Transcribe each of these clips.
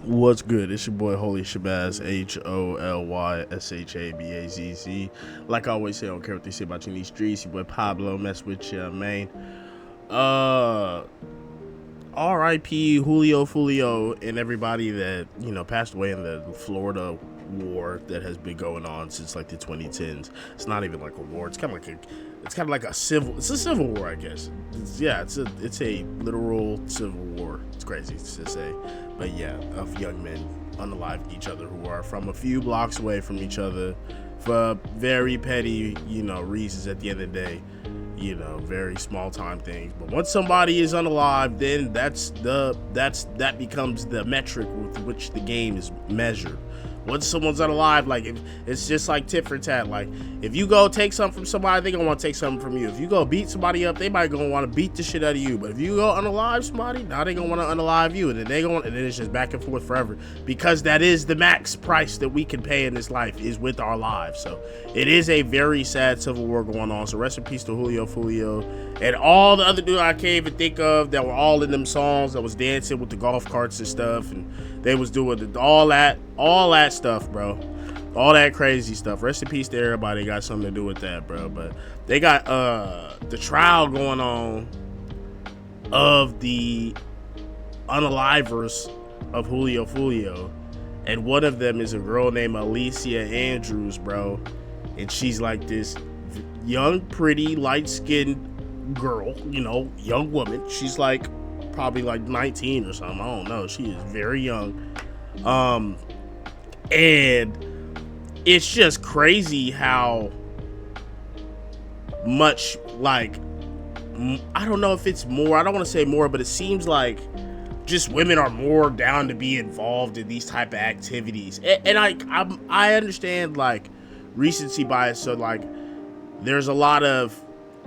What's good? It's your boy Holy Shabazz, HOLYSHABAZZ. Like I always say, I don't care what they say about you in these streets. Your boy Pablo, mess with you, man. R.I.P. Julio, Foolio, and everybody that passed away in the Florida war that has been going on since like the 2010s. It's not even like a war. It's kind of like a civil. It's a civil war, I guess. It's a literal civil war. It's crazy to say, but yeah, of young men unalived each other who are from a few blocks away from each other for very petty, reasons. At the end of the day, very small time things. But once somebody is unalive, then that becomes the metric with which the game is measured. Once someone's unalive, like it's just like tit for tat. Like if you go take something from somebody, they gonna want to take something from you. If you go beat somebody up, they might gonna want to beat the shit out of you. But if you go unalive somebody, now they gonna want to unalive you, and then and then it's just back and forth forever. Because that is the max price that we can pay in this life, is with our lives. So it is a very sad civil war going on. So rest in peace to Julio, Foolio, and all the other dudes I can't even think of that were all in them songs that was dancing with the golf carts and stuff, and they was doing all that stuff, bro. All that crazy stuff. Rest in peace to everybody got something to do with that, bro. But they got the trial going on of the unalivers of Julio Foolio, and one of them is a girl named Alicia Andrews, bro. And she's like this young, pretty, light-skinned girl, young woman. She's like probably like 19 or something. I don't know. She is very young. And it's just crazy how much, like, I don't know if it's more, I don't want to say more, but it seems like just women are more down to be involved in these type of activities. And I understand like recency bias. So like there's a lot of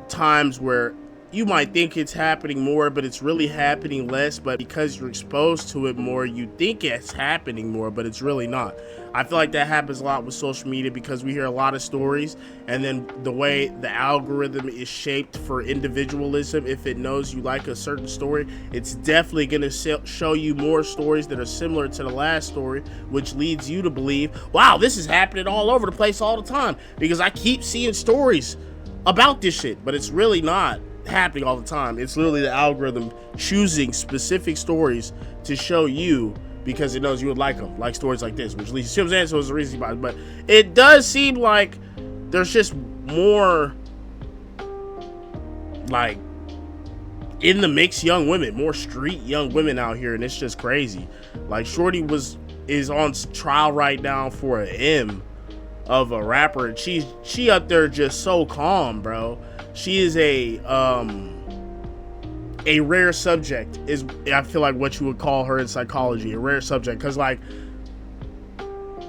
times where you might think it's happening more, but it's really happening less. But because you're exposed to it more, you think it's happening more, but it's really not. I feel like that happens a lot with social media because we hear a lot of stories, and then the way the algorithm is shaped for individualism, if it knows you like a certain story, it's definitely going to show you more stories that are similar to the last story, which leads you to believe, wow, this is happening all over the place all the time because I keep seeing stories about this shit, but it's really not happening all the time. It's literally the algorithm choosing specific stories to show you because it knows you would like them, like stories like this, which leads, you know what I'm saying? So it's a reason behind it. But it does seem like there's just more like in the mix young women, more street young women out here, and it's just crazy. Like Shorty is on trial right now for an M of a rapper, and she up there just so calm, bro. She is a rare subject, is I feel like what you would call her in psychology, a rare subject, because like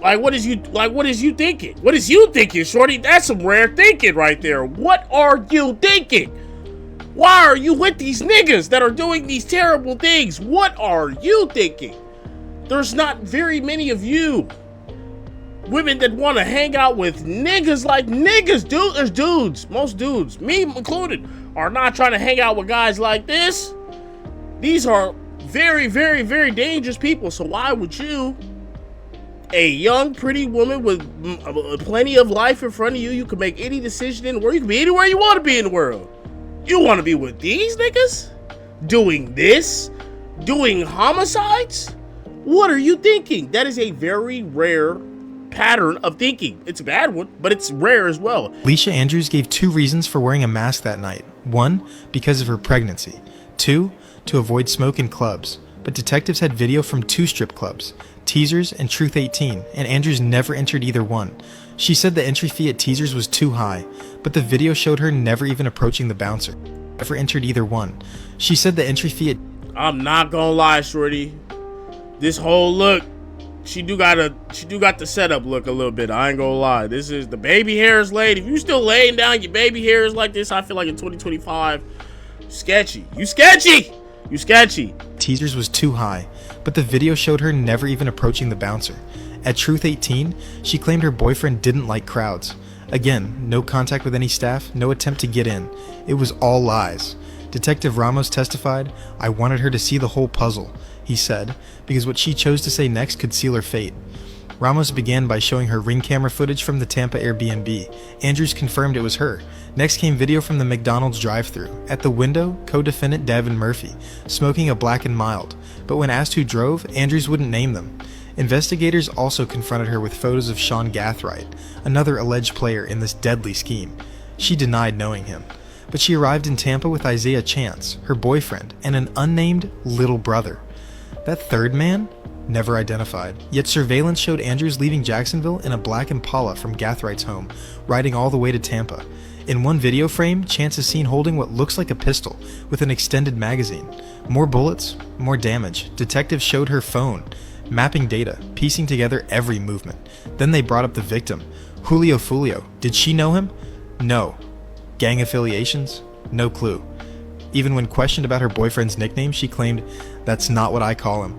what is you thinking? What is you thinking, Shorty? That's some rare thinking right there. What are you thinking? Why are you with these niggas that are doing these terrible things? What are you thinking? There's not very many of you women that want to hang out with niggas like niggas, dude. There's dudes, most dudes, me included, are not trying to hang out with guys like this. These are very, very, very dangerous people. So why would you, a young, pretty woman with plenty of life in front of you, you can make any decision in the world, you can be anywhere you want to be in the world, you want to be with these niggas doing this, doing homicides? What are you thinking? That is a very rare pattern of thinking. It's a bad one, but it's rare as well. Alicia Andrews gave 2 reasons for wearing a mask that night. 1, because of her pregnancy. 2, to avoid smoke in clubs. But detectives had video from 2 strip clubs, Teasers and Truth 18, and Andrews never entered either one. She said the entry fee at Teasers was too high, but the video showed her never even approaching the bouncer. Never entered either one. She said the entry fee at... I'm not gonna lie, Shorty. This whole look, she do got the setup look a little bit. I ain't gonna lie. This is the baby hairs laid. If you still laying down your baby hairs like this, I feel like in 2025, sketchy. You sketchy. You sketchy. Teasers was too high, but the video showed her never even approaching the bouncer. At Truth 18, she claimed her boyfriend didn't like crowds. Again, no contact with any staff, no attempt to get in. It was all lies. Detective Ramos testified, "I wanted her to see the whole puzzle. he said, because what she chose to say next could seal her fate. Ramos began by showing her ring camera footage from the Tampa Airbnb. Andrews confirmed it was her. Next came video from the McDonald's drive-thru. At the window, co-defendant Davin Murphy, smoking a Black and Mild. But when asked who drove, Andrews wouldn't name them. Investigators also confronted her with photos of Sean Gathright, another alleged player in this deadly scheme. She denied knowing him. But she arrived in Tampa with Isaiah Chance, her boyfriend, and an unnamed little brother. That third man? Never identified. Yet surveillance showed Andrews leaving Jacksonville in a black Impala from Gathwright's home, riding all the way to Tampa. In one video frame, Chance is seen holding what looks like a pistol, with an extended magazine. More bullets, more damage. Detectives showed her phone, mapping data, piecing together every movement. Then they brought up the victim, Julio Foolio. Did she know him? No. Gang affiliations? No clue. Even when questioned about her boyfriend's nickname, she claimed, "That's not what I call him."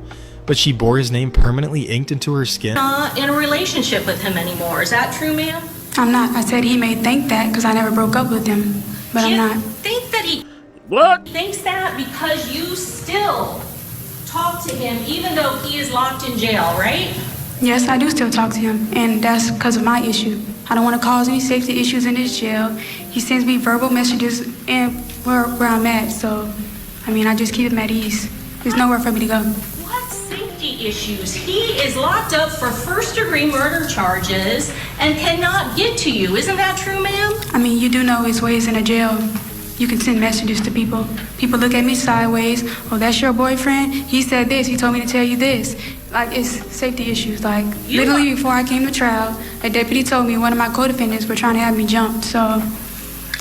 But she bore his name permanently inked into her skin. Not in a relationship with him anymore. Is that true, ma'am? I'm not. I said he may think that because I never broke up with him, but I'm not. Think that he What? thinks that because you still talk to him even though he is locked in jail, right? Yes, I do still talk to him, and that's because of my issue. I don't want to cause any safety issues in this jail. He sends me verbal messages and where I'm at, so, I just keep him at ease. There's nowhere for me to go. What safety issues? He is locked up for first-degree murder charges and cannot get to you. Isn't that true, ma'am? You do know his ways in a jail. You can send messages to people. People look at me sideways. Oh, that's your boyfriend? He said this. He told me to tell you this. It's safety issues. Literally before I came to trial, a deputy told me one of my co-defendants were trying to have me jumped. So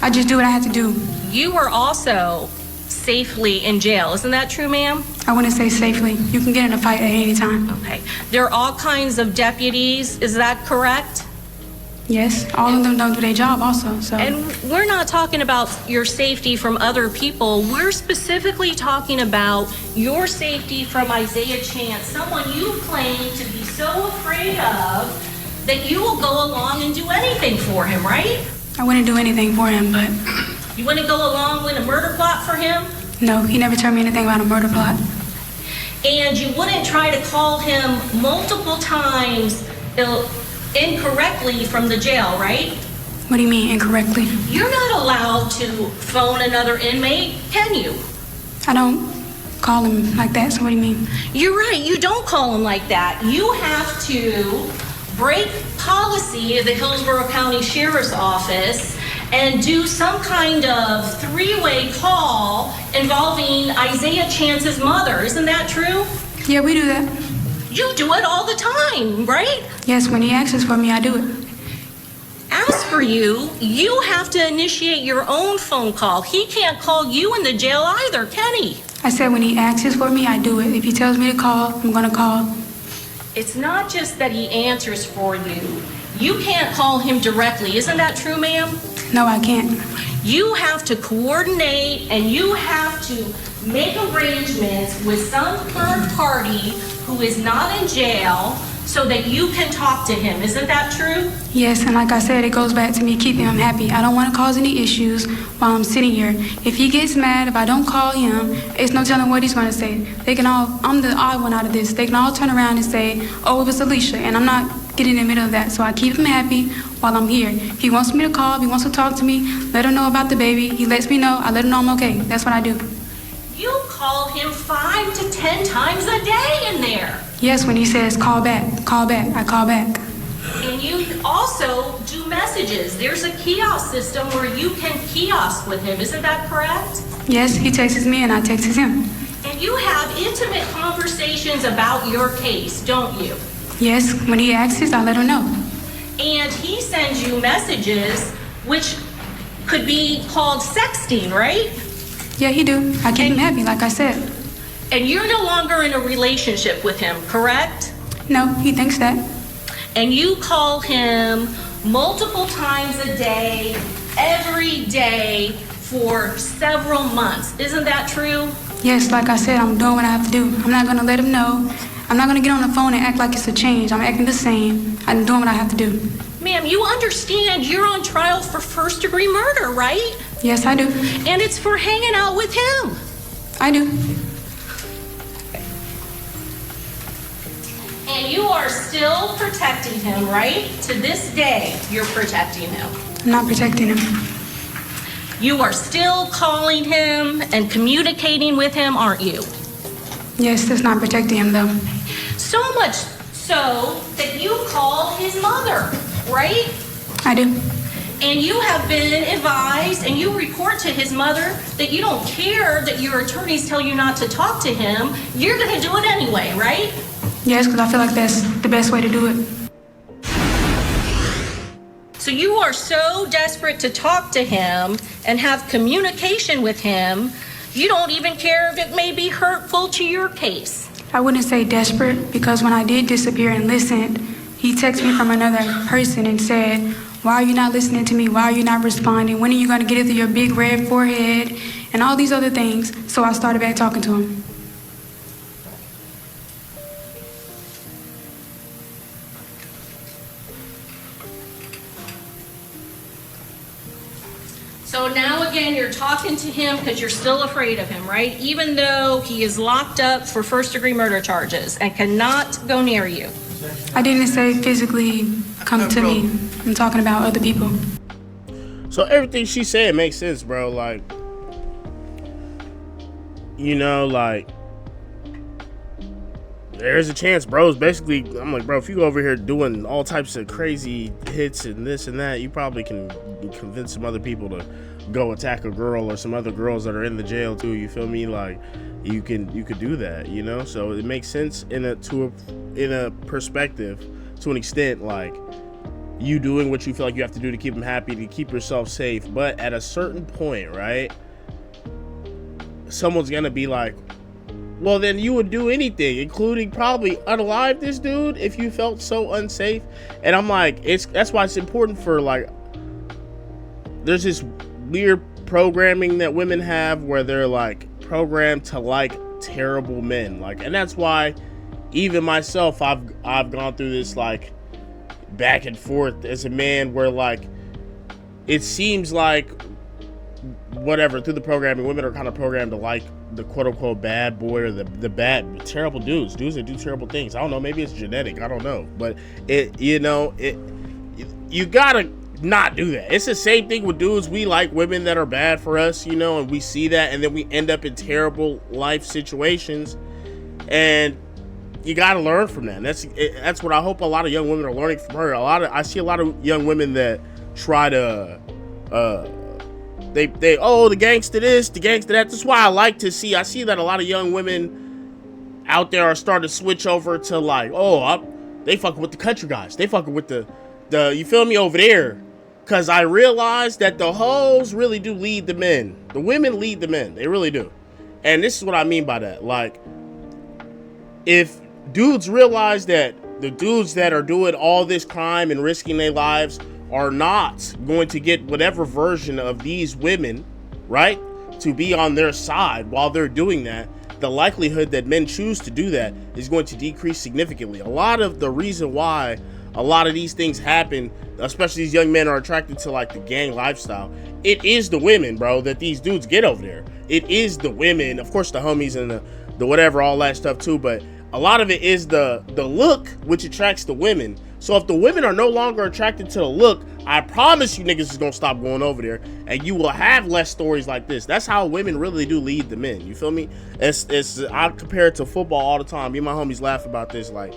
I just do what I had to do. You were also safely in jail. Isn't that true, ma'am? I wouldn't say safely. You can get in a fight at any time. Okay. There are all kinds of deputies. Is that correct? Yes, all of them don't do their job also, so. And we're not talking about your safety from other people. We're specifically talking about your safety from Isaiah Chance, someone you claim to be so afraid of that you will go along and do anything for him, right? I wouldn't do anything for him, but. You wouldn't go along with a murder plot for him? No, he never told me anything about a murder plot. And you wouldn't try to call him multiple times incorrectly from the jail, right? What do you mean, incorrectly? You're not allowed to phone another inmate, can you? I don't call him like that, so what do you mean? You're right, you don't call him like that. You have to break policy of the Hillsborough County Sheriff's Office and do some kind of three-way call involving Isaiah Chance's mother. Isn't that true? Yeah, we do that. You do it all the time, right? Yes, when he asks for me, I do it. As for you, you have to initiate your own phone call. He can't call you in the jail either, can he? I said when he asks for me, I do it. If he tells me to call, I'm gonna call. It's not just that he answers for you. You can't call him directly. Isn't that true, ma'am? No, I can't. You have to coordinate and you have to make arrangements with some third party who is not in jail so that you can talk to him. Isn't that true? Yes, and like I said, it goes back to me keeping him happy. I don't want to cause any issues while I'm sitting here. If he gets mad, if I don't call him, it's no telling what he's going to say. I'm the odd one out of this. They can all turn around and say, oh, it was Alicia, and I'm not getting in the middle of that. So I keep him happy while I'm here. If he wants me to call, if he wants to talk to me, let him know about the baby. He lets me know, I let him know I'm okay. That's what I do. You call him 5 to 10 times a day in there. Yes, when he says call back, I call back. And you also do messages. There's a kiosk system where you can kiosk with him. Isn't that correct? Yes, he texts me and I text him. And you have intimate conversations about your case, don't you? Yes, when he asks, I let him know. And he sends you messages which could be called sexting, right? Yeah, he do. I keep him happy, like I said. And you're no longer in a relationship with him, correct? No, he thinks that. And you call him multiple times a day, every day, for several months. Isn't that true? Yes, like I said, I'm doing what I have to do. I'm not going to let him know. I'm not going to get on the phone and act like it's a change. I'm acting the same. I'm doing what I have to do. Ma'am, you understand you're on trial for first-degree murder, right? Yes, I do. And it's for hanging out with him. I do. And you are still protecting him, right? To this day, you're protecting him. I'm not protecting him. You are still calling him and communicating with him, aren't you? Yes, that's not protecting him, though. So much so that you call his mother, right? I do. And you have been advised, and you report to his mother that you don't care that your attorneys tell you not to talk to him. You're going to do it anyway, right? Yes, because I feel like that's the best way to do it. So you are so desperate to talk to him and have communication with him, you don't even care if it may be hurtful to your case. I wouldn't say desperate, because when I did disappear and listened, he texted me from another person and said, "Why are you not listening to me? Why are you not responding? When are you going to get it through your big red forehead?" And all these other things. So I started back talking to him. So now again, you're talking to him because you're still afraid of him, right? Even though he is locked up for first-degree murder charges and cannot go near you. I didn't say physically come to me. I'm talking about other people. So everything she said makes sense, bro. Like, you know, like, there's a chance, bro. Basically, I'm like, bro, if you go over here doing all types of crazy hits and this and that, you probably can convince some other people to go attack a girl or some other girls that are in the jail too. You feel me? Like, you could do that, you know. So it makes sense in a perspective, to an extent, like you doing what you feel like you have to do to keep them happy, to keep yourself safe. But at a certain point, right, someone's gonna be like, well, then you would do anything, including probably unalive this dude if you felt so unsafe. And I'm like, that's why it's important for, like, there's this weird programming that women have where they're like programmed to like terrible men, like, and that's why even myself, I've gone through this like back and forth as a man where, like, it seems like whatever, through the programming, women are kind of programmed to like the quote-unquote bad boy or the bad terrible dudes that do terrible things. I don't know, maybe it's genetic, I don't know, but you gotta not do that. It's the same thing with dudes. We like women that are bad for us, you know, and we see that, and then we end up in terrible life situations, and you gotta learn from that. And that's what I hope a lot of young women are learning from her. I see a lot of young women that try to they the gangster this, the gangster that. That's why I see that a lot of young women out there are starting to switch over to like, they fucking with the country guys, they fucking with the you feel me, over there. Cause I realized that the hoes really do lead the men. The women lead the men. They really do. And this is what I mean by that. Like, if dudes realize that the dudes that are doing all this crime and risking their lives are not going to get whatever version of these women, right, to be on their side while they're doing that, the likelihood that men choose to do that is going to decrease significantly. A lot of the reason why a lot of these things happen, especially these young men are attracted to like the gang lifestyle, it is the women, bro, that these dudes get over there. It is the women, of course the homies and the whatever, all that stuff too, but a lot of it is the look which attracts the women. So if the women are no longer attracted to the look, I promise you niggas is gonna stop going over there, and you will have less stories like this. That's how women really do lead the men, you feel me? I compare it to football all the time. Me and my homies laugh about this, like,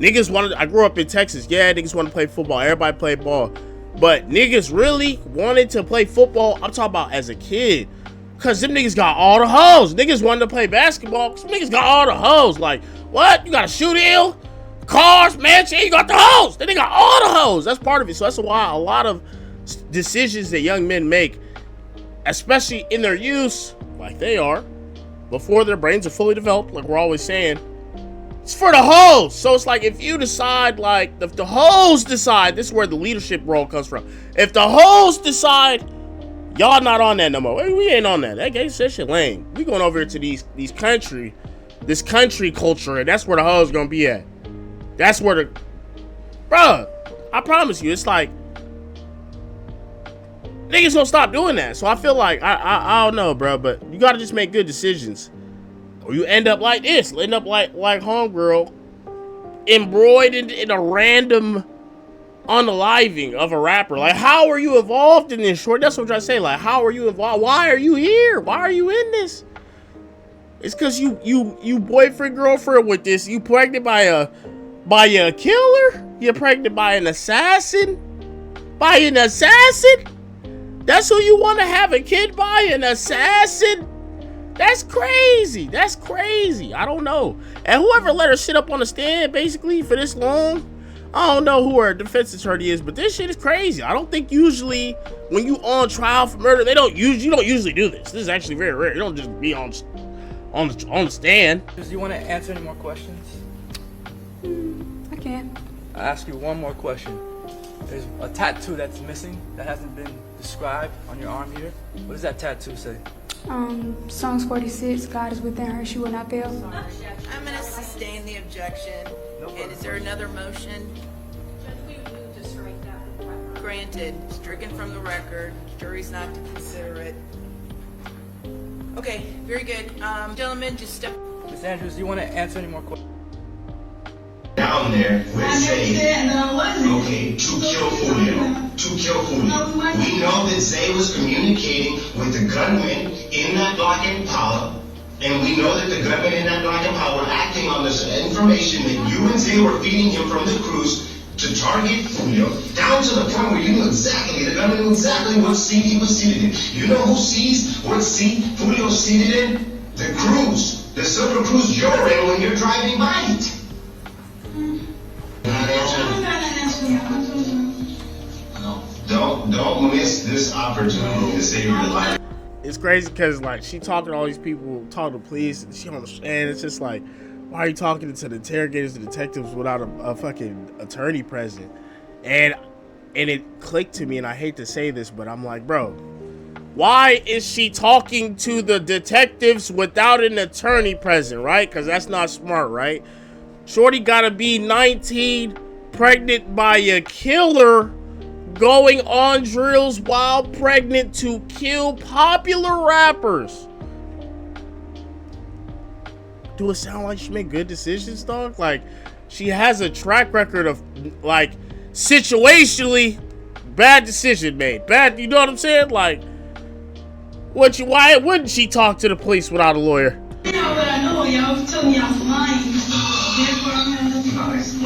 I grew up in Texas. Yeah, niggas want to play football. Everybody play ball. But niggas really wanted to play football. I'm talking about as a kid. Because them niggas got all the hoes. Niggas wanted to play basketball because niggas got all the hoes. Like, what? You got a shoe deal? Cars, mansion? You got the hoes. Then they got all the hoes. That's part of it. So that's why a lot of decisions that young men make, especially in their youth, like they are, before their brains are fully developed, like we're always saying, it's for the hoes. So it's like, if you decide, like, if the hoes decide, this is where the leadership role comes from. If the hoes decide, y'all not on that no more. We ain't on that. That shit lame. We going over to this country culture, and that's where the hoes gonna be at. That's where bruh, I promise you, it's like, niggas gonna stop doing that. So I feel like, I don't know, bro, but you gotta just make good decisions. Or you end up like this, end up like homegirl, embroidered in a random unaliving of a rapper. Like, how are you involved in this, short? That's what I'm trying to say. Like, how are you involved? Why are you here? Why are you in this? It's because you boyfriend, girlfriend with this. You pregnant by a killer? You're pregnant by an assassin? By an assassin? That's who you want to have a kid by? An assassin? That's crazy. That's crazy. I don't know. And whoever let her sit up on the stand basically for this long, I don't know who her defense attorney is, but this shit is crazy. I don't think usually when you on trial for murder, you don't usually do this. This is actually very rare. You don't just be on the stand. Do you want to answer any more questions? I can. I'll ask you one more question. There's a tattoo that's missing that hasn't been described on your arm here. What does that tattoo say? Psalms 46, God is within her, she will not fail. I'm going to sustain the objection. And is there another motion? Granted, stricken from the record. Jury's not to consider it. Okay, very good. Gentlemen, just step. Ms. Andrews, do you want to answer any more questions? Down there with Zay, okay, to kill Julio, to kill Julio. We know that Zay was communicating with the gunman in that black Impala, and we know that the gunman in that black Impala were acting on this information that you and Zay were feeding him from the cruise to target Julio, down to the point where you knew exactly, the gunman knew exactly what seat he was seated in. You know who sees what seat Julio's seated in? The cruise, the silver cruise you're in when you're driving by it. Don't miss this opportunity to save your life. It's crazy because like she talking to all these people, talking to police, and she on the stand. It's just like, why are you talking to the interrogators and detectives without a fucking attorney present? And it clicked to me, and I hate to say this, but I'm like, bro, why is she talking to the detectives without an attorney present, right? Because that's not smart, right? Shorty gotta be 19, pregnant by a killer, going on drills while pregnant to kill popular rappers. Do it sound like she made good decisions, dog? Like, she has a track record of, like, situationally bad decision made. Bad, you know what I'm saying? Like, why wouldn't she talk to the police without a lawyer? You know what I know, y'all telling y'all lying. Therefore, I'm gonna let the cars.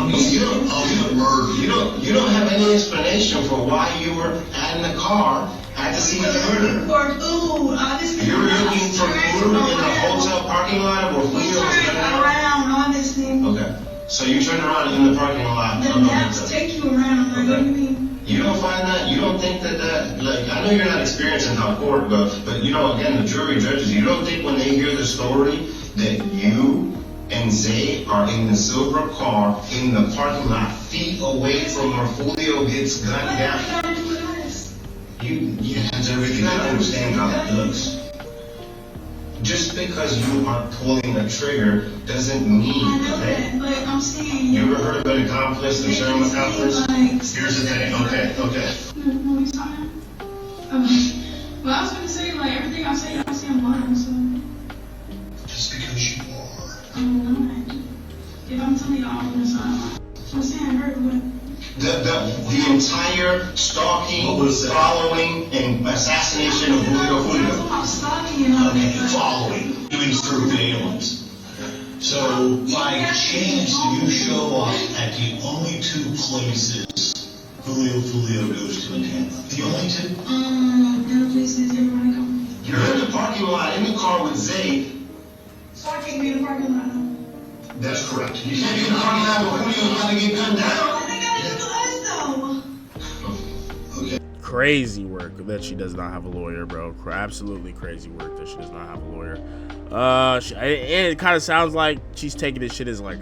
You don't have any explanation for why you were in the car at the scene of the murder. For food, obviously. You were looking for food in the hotel parking lot where Julio was turned around, obviously. Okay, so you turned around in the parking lot. The maps take you around. Like, what do you mean? You don't find that? You don't think that like, I know you're not experienced in how court, but you know, again, the jury judges, you don't think when they hear the story that you and Zay are in the silver car in the parking lot, feet away from where Foolio gets gunned down? What do we gotta do with this? You gotta understand how that looks. Just because you are pulling a trigger doesn't mean, I know okay? that, but I'm saying. You ever heard of an accomplice, the term accomplice? Here's the thing, okay. No, he's talking. Well, I was gonna say, like, everything I say I'm lying, so. Just because you are. I'm not. If I'm telling y'all I'm gonna sign, so I'm saying I heard what. The entire stalking, following, and assassination of Julio. I'm stalking and all Okay, that. following. Doing surveillance. So, by chance, do you show up at the only two places Foolio goes to in Tampa? The only two? The places everybody go. You're in the parking lot, in the car with Zay. So I can't be in the parking lot. That's correct. You can't be in the parking lot with Julio trying to get gunned down. What they gotta do with us, though? Okay. Crazy work that she does not have a lawyer, bro. Absolutely crazy work that she does not have a lawyer. It kind of sounds like she's taking this shit as like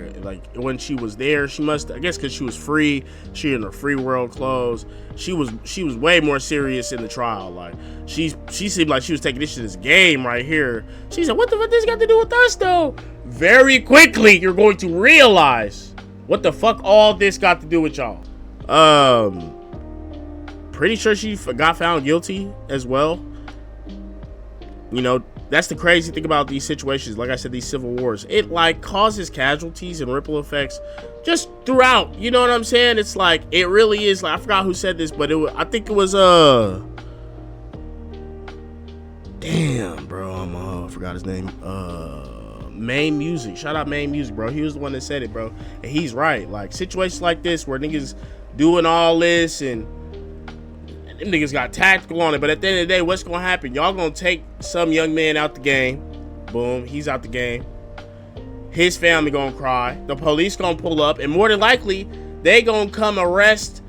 when she was there, she must, I guess, because she was free, she in her free world clothes. She was way more serious in the trial. Like she seemed like she was taking this shit as a game right here. She said, "What the fuck this got to do with us, though?" Very quickly, you're going to realize what the fuck all this got to do with y'all. Pretty sure she got found guilty as well. You know, that's the crazy thing about these situations. Like I said, these civil wars, it like causes casualties and ripple effects just throughout. You know what I'm saying? It's like, it really is like, I forgot who said this, but I think it was damn, bro, I forgot his name. Main Music. Shout out Main Music, bro. He was the one that said it, bro. And he's right. Like, situations like this where niggas doing all this and them niggas got tactical on it, but at the end of the day, what's gonna happen? Y'all gonna take some young man out the game. Boom, he's out the game. His family gonna cry. The police gonna pull up, and more than likely, they gonna come arrest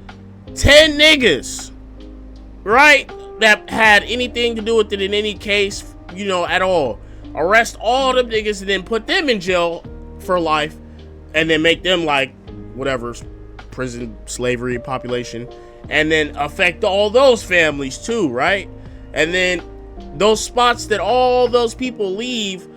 10 niggas, right? That had anything to do with it in any case, you know, at all. Arrest all them niggas and then put them in jail for life, and then make them like whatever prison slavery population, and then affect all those families too, right? And then those spots that all those people leave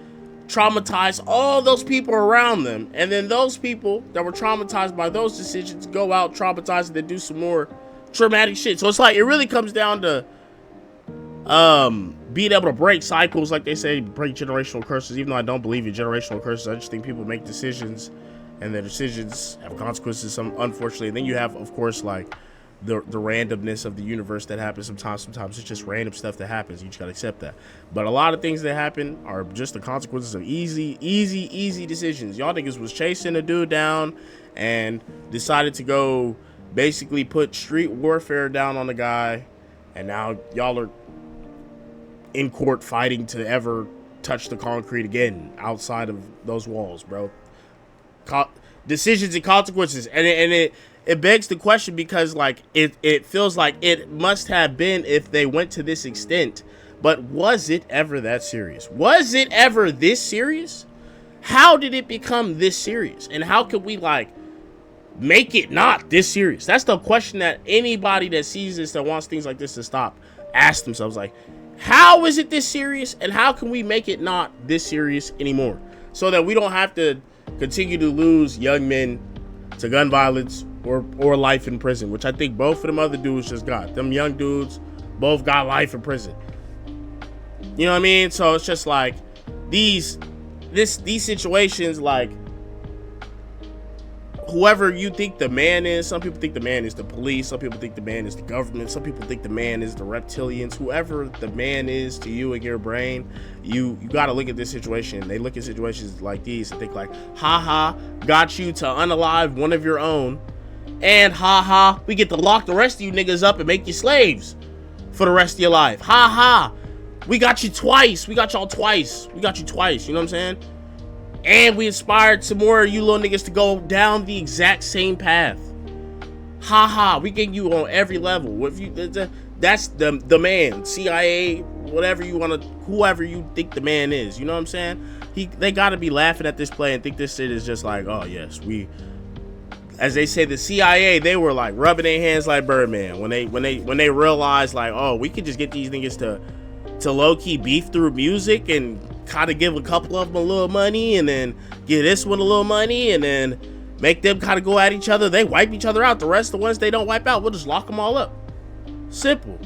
traumatize all those people around them, and then those people that were traumatized by those decisions go out traumatized and then do some more traumatic shit. So it's like, it really comes down to being able to break cycles, like they say, break generational curses. Even though I don't believe in generational curses, I just think people make decisions and their decisions have consequences, some unfortunately. And then you have, of course, like the randomness of the universe that happens sometimes. Sometimes it's just random stuff that happens. You just gotta accept that. But a lot of things that happen are just the consequences of easy decisions. Y'all niggas was chasing a dude down and decided to go basically put street warfare down on the guy, and now y'all are in court fighting to ever touch the concrete again outside of those walls, bro. Decisions and consequences, and it begs the question, because like it feels like it must have been if they went to this extent, but was it ever that serious? Was it ever this serious? How did it become this serious? And how could we like make it not this serious? That's the question that anybody that sees this, that wants things like this to stop, ask themselves, like, how is it this serious, and how can we make it not this serious anymore, so that we don't have to continue to lose young men to gun violence or life in prison, which I think both of them other dudes just got. Them young dudes both got life in prison. You know what I mean? So it's just like these situations, like, whoever you think the man is, some people think the man is the police, some people think the man is the government, some people think the man is the reptilians. Whoever the man is to you in your brain, you got to look at this situation. They look at situations like these and think like, haha, got you to unalive one of your own, and haha, we get to lock the rest of you niggas up and make you slaves for the rest of your life. Haha, we got you twice. We got y'all twice. We got you twice. You know what I'm saying? And we inspired some more of you little niggas to go down the exact same path. Haha, we get you on every level. If you, that's the man, CIA, whatever you want to, whoever you think the man is. You know what I'm saying? They got to be laughing at this play and think this shit is just like, oh yes, we. As they say, the CIA, they were like rubbing their hands like Birdman when they realized like, oh, we could just get these niggas to low key beef through music and kind of give a couple of them a little money, and then give this one a little money, and then make them kind of go at each other. They wipe each other out. The rest of the ones they don't wipe out, we'll just lock them all up. Simple.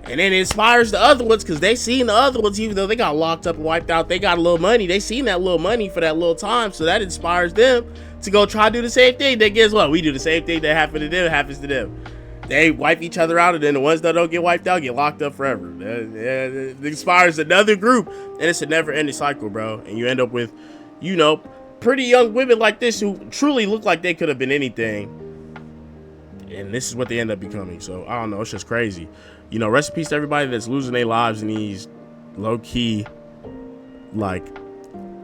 And then it inspires the other ones, because they seen the other ones, even though they got locked up and wiped out, they got a little money. They seen that little money for that little time, so that inspires them to go try to do the same thing. Then guess what? We do the same thing that happened to them, happens to them. They wipe each other out, and then the ones that don't get wiped out get locked up forever. It inspires another group, and it's a never-ending cycle, bro. And you end up with, you know, pretty young women like this who truly look like they could have been anything, and this is what they end up becoming. So I don't know, it's just crazy. You know, rest in peace to everybody that's losing their lives in these low-key, like,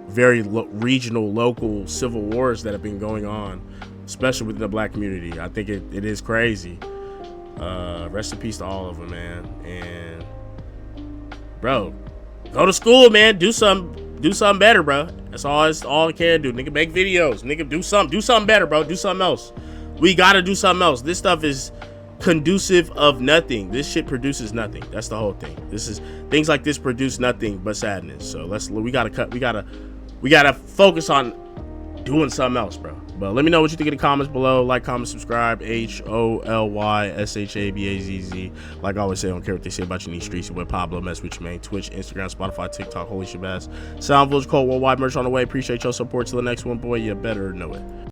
very regional, local civil wars that have been going on, especially within the black community. I think it is crazy. Rest in peace to all of them, man. And bro, go to school, man. Do something better, bro. That's all I can do. Nigga, make videos. Nigga, do something better, bro. Do something else. We gotta do something else. This stuff is conducive of nothing. This shit produces nothing. That's the whole thing. Things like this produce nothing but sadness. So we gotta focus on doing something else, bro. But let me know what you think in the comments below. Like, comment, subscribe. HOLYSHABAZZ. Like I always say, I don't care what they say about you in these streets. With Pablo, mess with your man. Twitch, Instagram, Spotify, TikTok, Holy Shabazz. Sound Village Cult Worldwide merch on the way. Appreciate your support. Till the next one, boy. You better know it.